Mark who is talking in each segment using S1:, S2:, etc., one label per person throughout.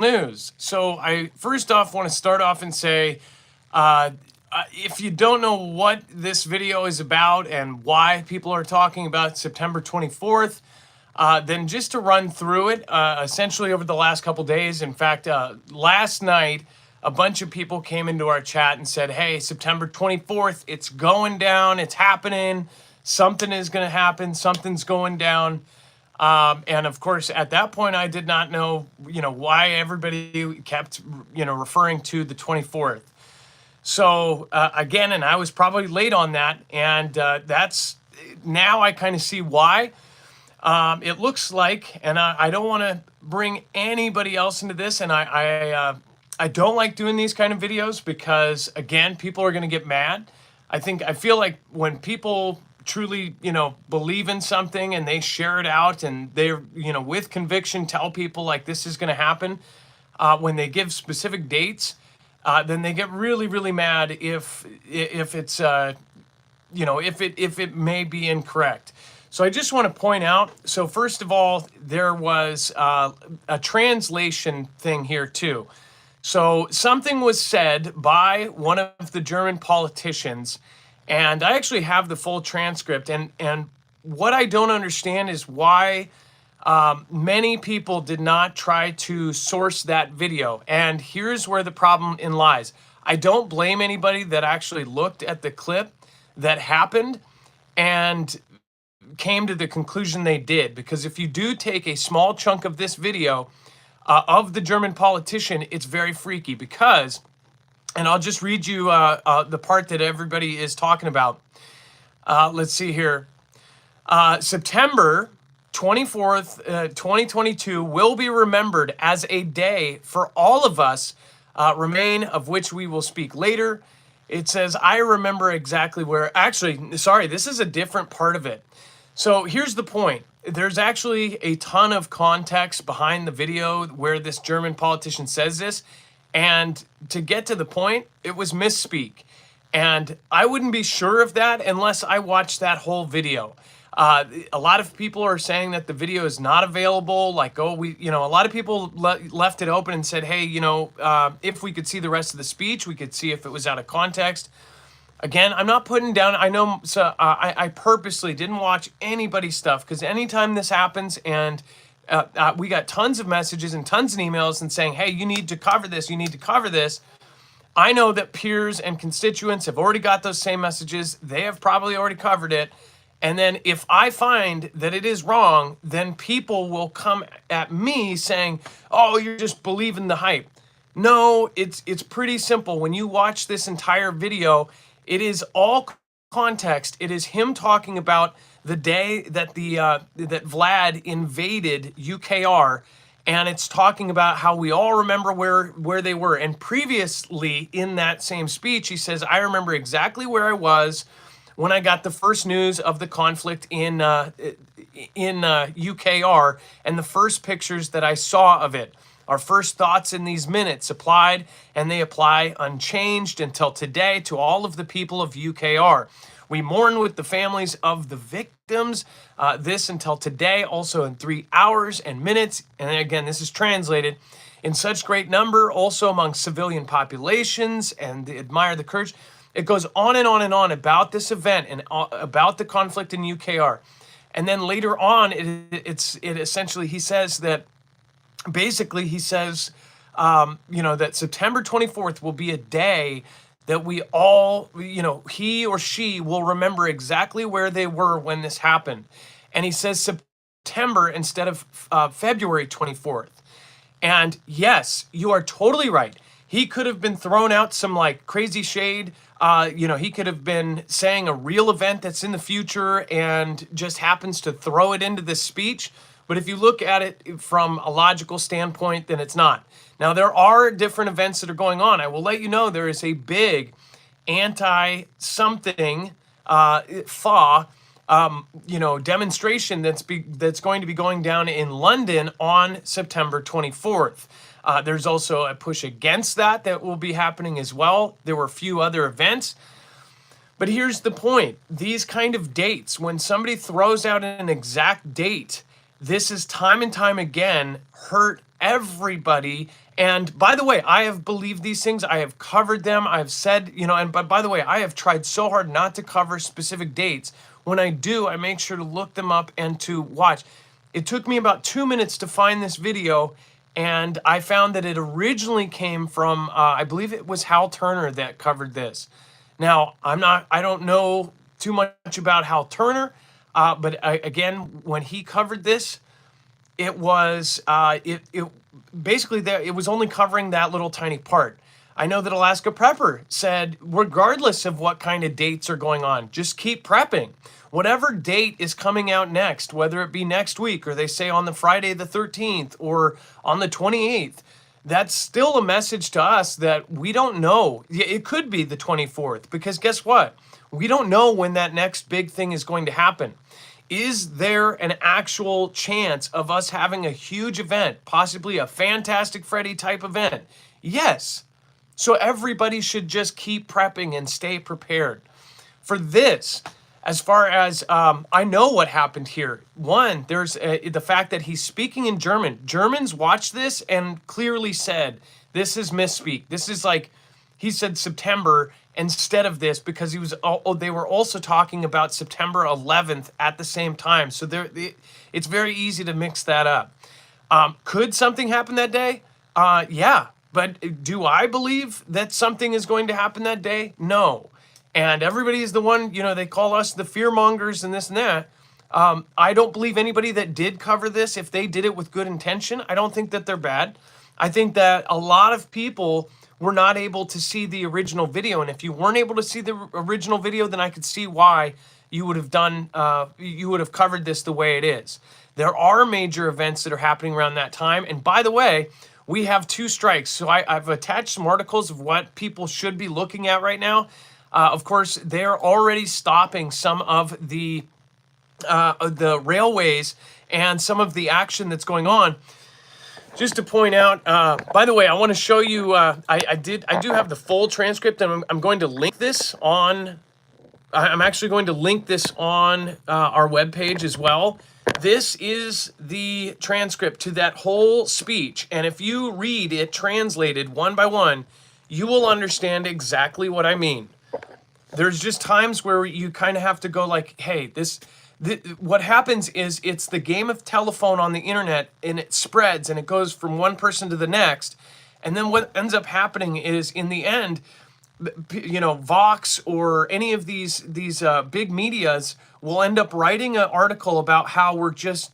S1: news. So I first off want to start off and say, if you don't know what this video is about and why people are talking about September 24th, then just to run through it, essentially over the last couple days. In fact, last night, a bunch of people came into our chat and said, hey, September 24th, it's going down, it's happening, something is going to happen, something's going down. And of course, at that point, I did not know, why everybody kept, referring to the 24th. So again, and I was probably late on that, and that's now I kind of see why. It looks like, and I don't want to bring anybody else into this, and I don't like doing these kind of videos because, again, people are going to get mad. I feel like when people truly, believe in something and they share it out and they're, with conviction tell people like this is going to happen, when they give specific dates, then they get really, really mad if it's, if it may be incorrect. So I just want to point out, so first of all, there was a translation thing here too. So something was said by one of the German politicians, and I actually have the full transcript, and what I don't understand is why many people did not try to source that video. And here's where the problem lies. I don't blame anybody that actually looked at the clip that happened and came to the conclusion they did, because if you do take a small chunk of this video of the German politician, it's very freaky because, and I'll just read you the part that everybody is talking about. Let's see here. September 24th, 2022 will be remembered as a day for all of us, remain, of which we will speak later. It says, I remember exactly where, actually, sorry, this is a different part of it. So here's the point. There's actually a ton of context behind the video where this German politician says this. And to get to the point, it was misspeak. And I wouldn't be sure of that unless I watched that whole video. A lot of people are saying that the video is not available. Like, a lot of people left it open and said, hey, if we could see the rest of the speech, we could see if it was out of context. Again, I'm not putting down, I know, so I purposely didn't watch anybody's stuff, because anytime this happens and we got tons of messages and tons of emails and saying, hey, you need to cover this, you need to cover this. I know that peers and constituents have already got those same messages. They have probably already covered it. And then if I find that it is wrong, then people will come at me saying, oh, you're just believing the hype. No, it's pretty simple. When you watch this entire video, it is all context. It is him talking about the day that that Vlad invaded UKR, and it's talking about how we all remember where they were. And previously in that same speech, he says, I remember exactly where I was when I got the first news of the conflict in UKR, and the first pictures that I saw of it. Our first thoughts in these minutes applied, and they apply unchanged until today to all of the people of UKR. We mourn with the families of the victims, this until today, also in 3 hours and minutes. And again, this is translated in such great number, also among civilian populations, and they admire the courage. It goes on and on and on about this event and about the conflict in UKR. And then later on, it essentially, he says that, basically, he says, that September 24th will be a day that we all, he or she will remember exactly where they were when this happened. And he says September instead of February 24th. And yes, you are totally right. He could have been thrown out some like crazy shade. He could have been saying a real event that's in the future and just happens to throw it into this speech. But if you look at it from a logical standpoint, then it's not. Now, there are different events that are going on. I will let you know there is a big anti-something demonstration that's going to be going down in London on September 24th. There's also a push against that will be happening as well. There were a few other events. But here's the point. These kind of dates, when somebody throws out an exact date, this is time and time again hurt everybody. And by the way, I have believed these things. I have covered them. I've said, and but by the way, I have tried so hard not to cover specific dates. When I do, I make sure to look them up and to watch. It took me about 2 minutes to find this video, and I found that it originally came from, I believe it was Hal Turner that covered this. Now, I don't know too much about Hal Turner, but again, when he covered this, it was, basically it was only covering that little tiny part. I know that Alaska Prepper said, regardless of what kind of dates are going on, just keep prepping. Whatever date is coming out next, whether it be next week or they say on the Friday the 13th or on the 28th, that's still a message to us that we don't know. It could be the 24th, because guess what? We don't know when that next big thing is going to happen. Is there an actual chance of us having a huge event, possibly a Fantastic Freddy type event? Yes. So everybody should just keep prepping and stay prepared. For this, as far as I know what happened here. One, there's the fact that he's speaking in German. Germans watched this and clearly said, this is misspeak. This is like, he said September instead of this, because they were also talking about September 11th at the same time. So it's very easy to mix that up. Could something happen that day? Yeah. But do I believe that something is going to happen that day? No. And everybody is the one, they call us the fear mongers and this and that. I don't believe anybody that did cover this, if they did it with good intention, I don't think that they're bad. I think that a lot of people were not able to see the original video. And if you weren't able to see the original video, then I could see why you would have covered this the way it is. There are major events that are happening around that time. And by the way, we have 2 strikes. So I've attached some articles of what people should be looking at right now. Of course, they're already stopping some of the railways and some of the action that's going on. Just to point out, by the way, I want to show you, I do have the full transcript, and I'm going to link this on, I'm actually going to link this on our webpage as well. This is the transcript to that whole speech, and if you read it translated one by one, you will understand exactly what I mean. There's just times where you kind of have to go like, hey, what happens is it's the game of telephone on the internet, and it spreads and it goes from one person to the next. And then what ends up happening is, in the end, Vox or any of these big medias will end up writing an article about how we're just,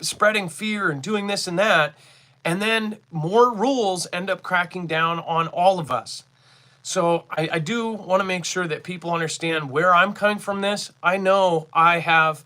S1: spreading fear and doing this and that. And then more rules end up cracking down on all of us. So I do want to make sure that people understand where I'm coming from this. I know I've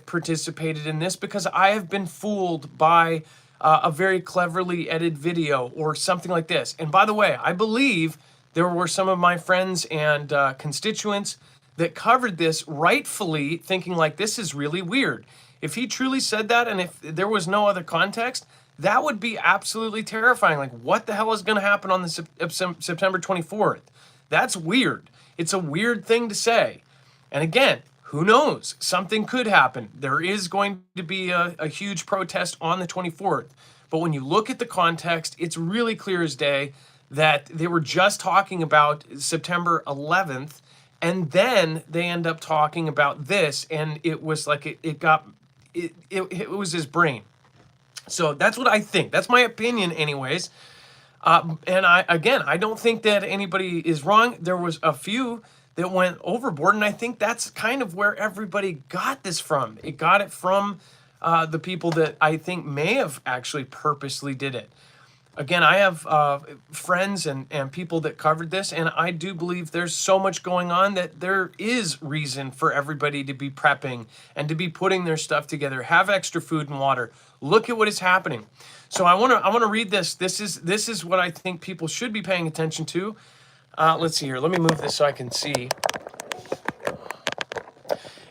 S1: participated in this because I have been fooled by a very cleverly edited video or something like this. And by the way, I believe there were some of my friends and constituents that covered this rightfully, thinking like, this is really weird. If he truly said that, and if there was no other context, that would be absolutely terrifying. Like, what the hell is going to happen on the September 24th? That's weird. It's a weird thing to say. And again, who knows? Something could happen. There is going to be a huge protest on the 24th. But when you look at the context, it's really clear as day that they were just talking about September 11th, and then they end up talking about this, and it was like it was his brain. So that's what I think. That's my opinion anyways. And I don't think that anybody is wrong. There was a few that went overboard, and I think that's kind of where everybody got this from. It got it from the people that I think may have actually purposely did it. Again, I have friends and people that covered this, and I do believe there's so much going on that there is reason for everybody to be prepping and to be putting their stuff together. Have extra food and water. Look at what is happening. So I want to read this. This is what I think people should be paying attention to. Let's see here. Let me move this so I can see.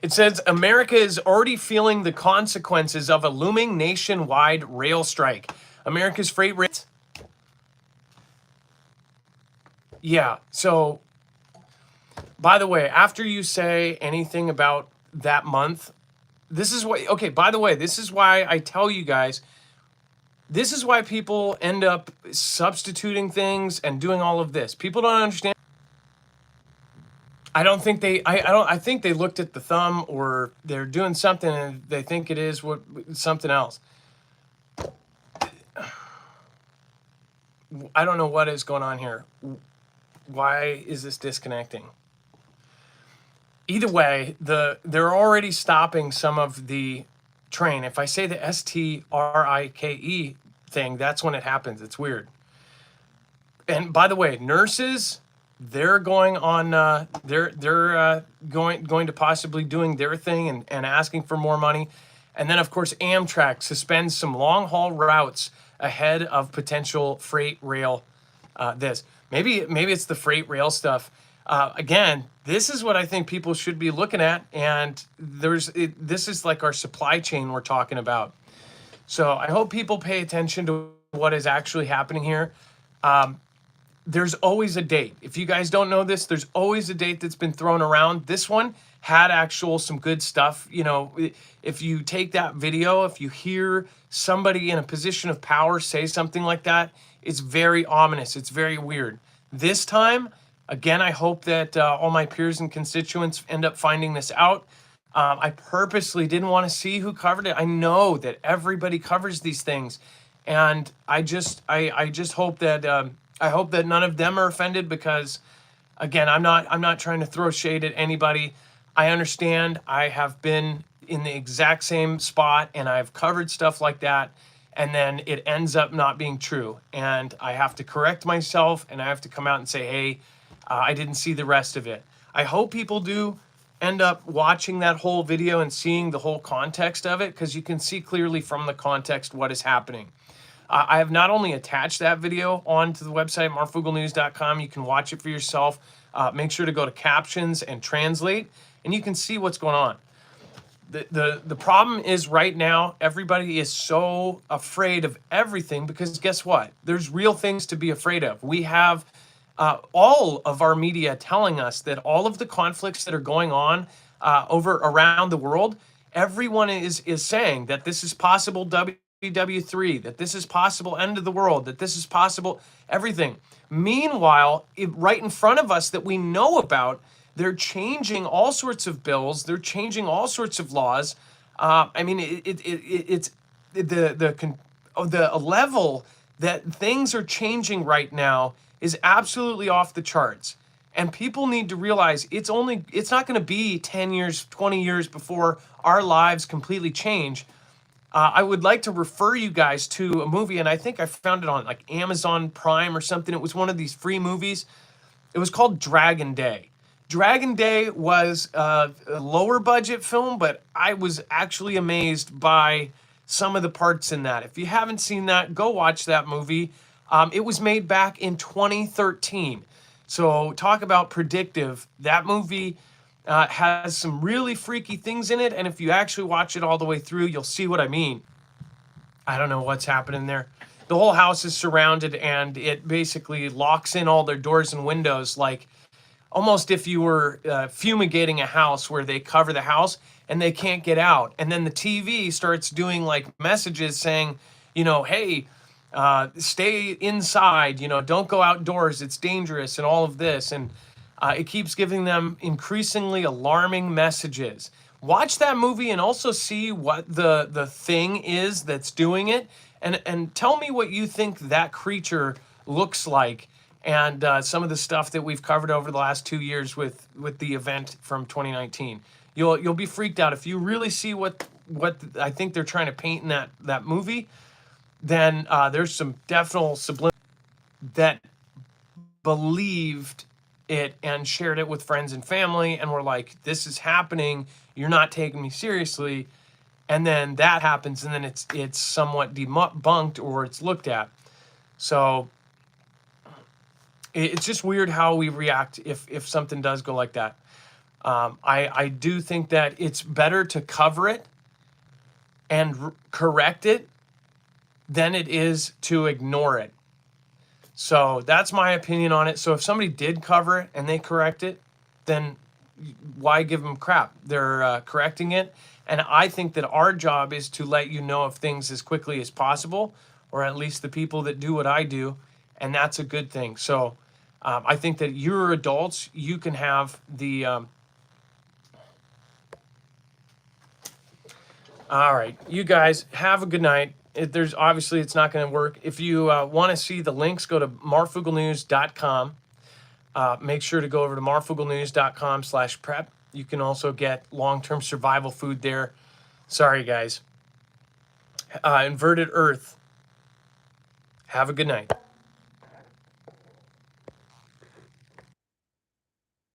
S1: It says, America is already feeling the consequences of a looming nationwide rail strike. America's freight rates. Yeah, so, by the way, after you say anything about that month, this is what, okay, by the way, this is why I tell you guys, This is why people end up substituting things and doing all of this. People don't understand. I don't think they. I think they looked at the thumb, or they're doing something and they think it is what something else. I don't know what is going on here. Why is this disconnecting? Either way, they're already stopping some of the train. If I say the STRIKE thing, that's when it happens. It's weird. And by the way, nurses, they're going on. They're going to possibly doing their thing and asking for more money. And then of course Amtrak suspends some long haul routes ahead of potential freight rail. This maybe it's the freight rail stuff. Again, this is what I think people should be looking at, and this is like our supply chain we're talking about. So I hope people pay attention to what is actually happening here. There's always a date. If you guys don't know this, there's always a date that's been thrown around. This one had some good stuff. You know, if you take that video, if you hear somebody in a position of power say something like that, it's very ominous. It's very weird. This time, again, I hope that all my peers and constituents end up finding this out. I purposely didn't want to see who covered it. I know that everybody covers these things, and I just hope that I hope that none of them are offended, because again, I'm not trying to throw shade at anybody. I understand. I have been in the exact same spot, and I've covered stuff like that, and then it ends up not being true, and I have to correct myself, and I have to come out and say, hey, I didn't see the rest of it. I hope people do end up watching that whole video and seeing the whole context of it, because you can see clearly from the context what is happening. I have not only attached that video onto the website, marfooglenews.com. You can watch it for yourself. Make sure to go to captions and translate, and you can see what's going on. The problem is right now, everybody is so afraid of everything, because guess what? There's real things to be afraid of. We have all of our media telling us that all of the conflicts that are going on around the world, everyone is saying that this is possible WW3, that this is possible end of the world, that this is possible everything. Meanwhile, right in front of us that we know about, they're changing all sorts of bills. They're changing all sorts of laws. I mean, it's the level that things are changing right now is absolutely off the charts. And people need to realize it's not going to be 10 years, 20 years before our lives completely change. I would like to refer you guys to a movie, and I think I found it on like Amazon Prime or something. It was one of these free movies. It was called Dragon Day. Dragon Day was a lower budget film, but I was actually amazed by some of the parts in that. If you haven't seen that, go watch that movie. It was made back in 2013. So talk about predictive. That movie has some really freaky things in it, and if you actually watch it all the way through, you'll see what I mean. I don't know what's happening there. The whole house is surrounded, and it basically locks in all their doors and windows, like almost if you were fumigating a house, where they cover the house and they can't get out. And then the TV starts doing like messages saying, hey, stay inside, don't go outdoors, it's dangerous, and all of this. And it keeps giving them increasingly alarming messages. Watch that movie and also see what the thing is that's doing it, and tell me what you think that creature looks like, and some of the stuff that we've covered over the last 2 years with the event from 2019. You'll be freaked out if you really see what I think they're trying to paint in that movie. Then there's some definite subliminal that believed it and shared it with friends and family, and were like, this is happening, you're not taking me seriously. And then that happens, and then it's somewhat debunked, or it's looked at. So it's just weird how we react if something does go like that. I do think that it's better to cover it and correct it than it is to ignore it. So that's my opinion on it. So if somebody did cover it and they correct it, then why give them crap? They're correcting it. And I think that our job is to let you know of things as quickly as possible, or at least the people that do what I do, and that's a good thing. So I think that you're adults, you can have the all right, you guys have a good night. There's obviously it's not going to work. If you want to see the links, go to marfooglenews.com. Make sure to go over to marfooglenews.com/prep. You can also get long-term survival food there. Sorry, guys. Inverted Earth. Have a good night.